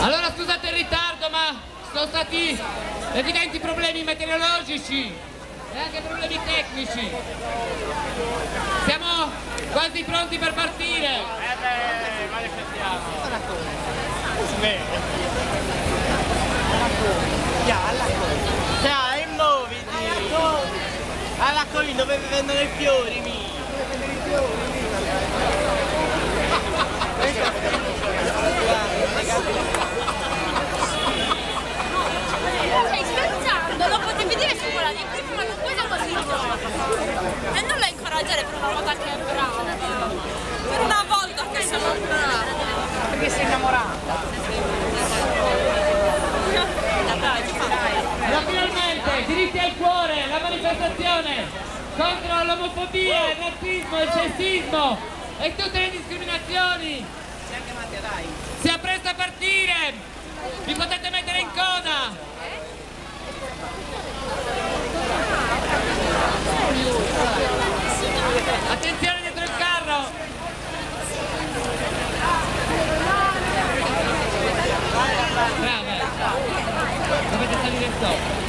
Allora scusate il ritardo, ma sono stati evidenti problemi meteorologici e anche problemi tecnici. Siamo quasi pronti per partire. Manifestiamo. Dai, muoviti! Alla colina dove vendono i fiori, mi! Stai scherzando? Lo potevi dire su quella di prima, ma non puoi così. E non la incoraggiare per una volta che è brava. Per una volta che sono brava. Perché sei innamorata. Ma finalmente, diritti al cuore, la manifestazione contro l'omofobia, il razzismo, il sessismo e tutte le discriminazioni si appresta a partire, vi potete mettere in coda. Attenzione dietro il carro. Brava, dovete salire sopra.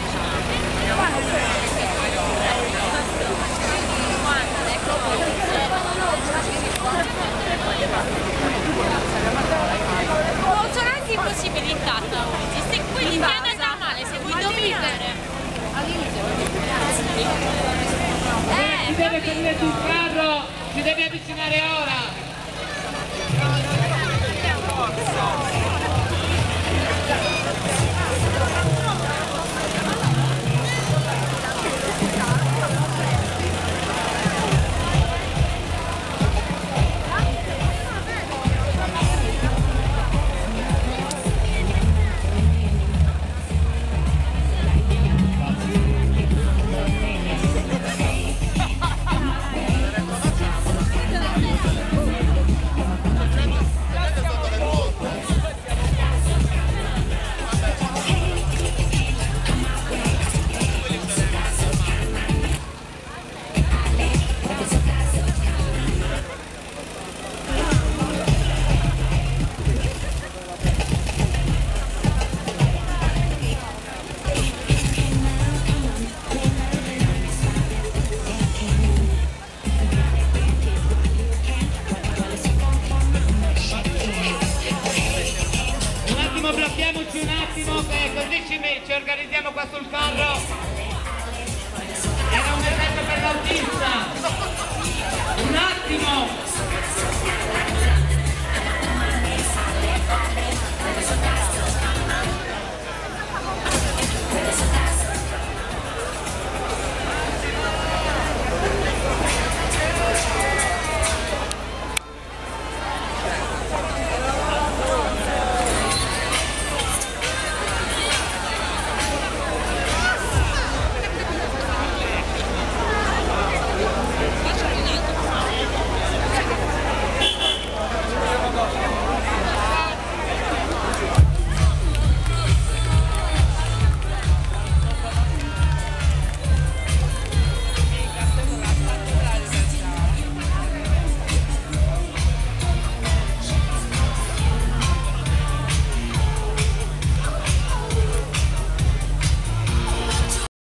Non sono anche impossibilitata oggi. Se qui ti viene da male, se vuoi dominare. Si deve salire sul carro, si deve avvicinare ora. Blocchiamoci un attimo, così ci organizziamo qua sul carro. Era un esempio per l'autista. Un attimo.